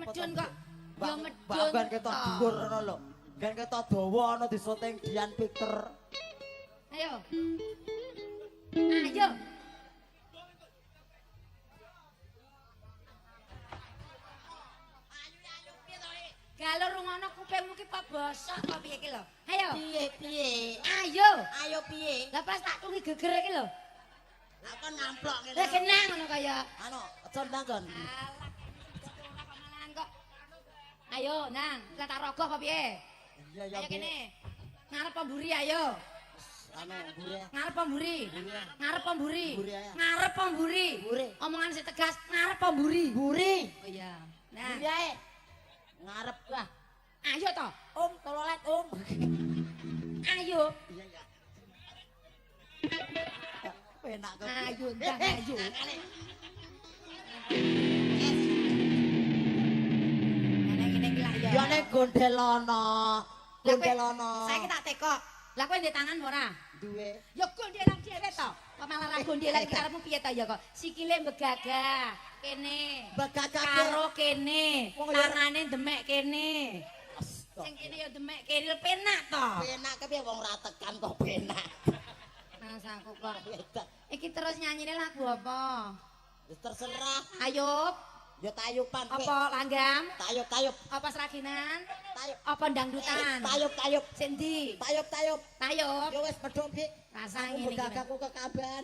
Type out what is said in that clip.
medun kok. Ya medun. Bahkan ketok dhuwur ngono lho. Gan ketok dawa ana disyuting Dian Peter. Ayo. Ayo. Kalau rungono kupingmu ki apa bosok apa piye ki lho? Ayo. Piye? Ayo. Ayo piye? Lah pas tak tungi geger iki lho. Apa namplok ngene? Lah kenang ngono kaya. Anu, aja ndanggon. Kok. Ayo, Nang, kita tak rogoh apa piye? Iya ya. Ayo kene. Ngarep pemburi ayo. Anu, mburi. Ngarep pemburi. Ngarep pemburi. Mburi ayo. Ngarep pemburi. Mburi. Omongan sing tegas, ngarep pemburi. Mburi. Oh iya. Nah, Mburi ae. Ngarep lah. ayo toh. Tololet, Ayo. Iya ya. Penak kok. Ayo, Ndang, ayo. Ngene iki lah ya. Ya nek gondelono. Gondelono. Saiki tak tekok. Lah kowe ndek tangan ora? Duwe. Ya gondelan dhewe to. Kok malah ra gondelan iki karepmu piye to ya kok? Sikile mbegagah kene. Begagah karo kene. Tangane demek kene. Sing kene ya demek kene penak to. Penak kepiye wong ra tekan kok penak. Rasaku kok. Iki terus nyanyine lagu apa? Wis terserah. Ayub, Ya tayupan. apa langgam? Tayup. Apa seraginan? Tayup. Apa dangdutan? Tayup. Sendi? Tayup. Tayub. Ya wis pedhok, Bi. Rasa Aku ngene iki. begagahku kekaban.